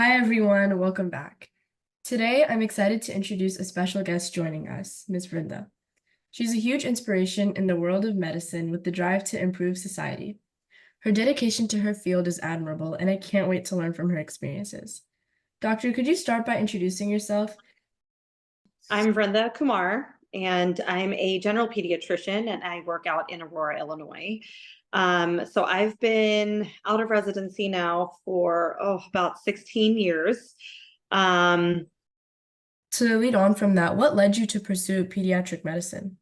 Hi everyone, welcome back. Today, I'm excited to introduce a special guest joining us, Ms. Vrinda. She's a huge inspiration in the world of medicine with the drive to improve society. Her dedication to her field is admirable, and I can't wait to learn from her experiences. Doctor, could you start by introducing yourself? I'm Vrinda Kumar, and I'm a general pediatrician, and I work out in Aurora, Illinois. So I've been out of residency now for about 16 years. Um, To lead on from that, what led you to pursue pediatric medicine?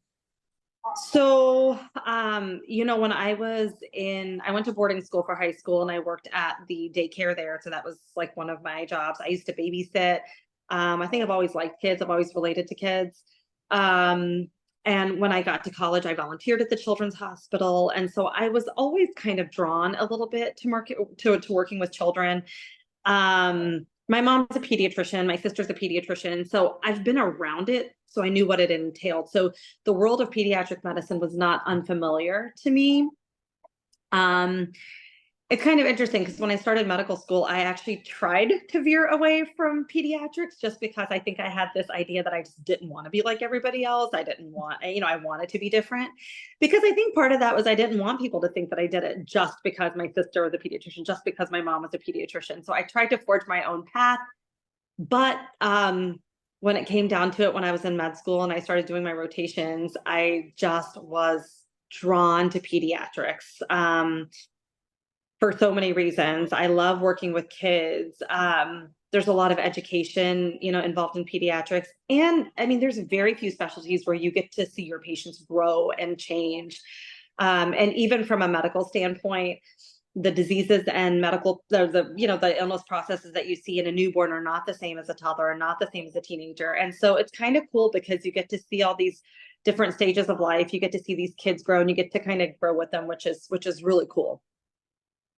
when I went to boarding school for high school and I worked at the daycare there. So that was like one of my jobs. I used to babysit. I think I've always liked kids. I've always related to kids. Um, and when I got to college, I volunteered at the Children's Hospital. And so I was always kind of drawn a little bit to working with children. My mom's a pediatrician, my sister's a pediatrician, so I've been around it, so I knew what it entailed. So the world of pediatric medicine was not unfamiliar to me. Um, it's kind of interesting because when I started medical school, I actually tried to veer away from pediatrics just because I think I had this idea that I just didn't want to be like everybody else. I didn't want, I wanted to be different because I think part of that was I didn't want people to think that I did it just because my sister was a pediatrician, just because my mom was a pediatrician. So I tried to forge my own path. But when it came down to it, when I was in med school and I started doing my rotations, I just was drawn to pediatrics. For so many reasons. I love working with kids. There's a lot of education, involved in pediatrics. And I mean, there's very few specialties where you get to see your patients grow and change. And even from a medical standpoint, the diseases and the illness processes that you see in a newborn are not the same as a toddler, are not the same as a teenager. And so it's kind of cool because you get to see all these different stages of life. You get to see these kids grow and you get to kind of grow with them, which is really cool.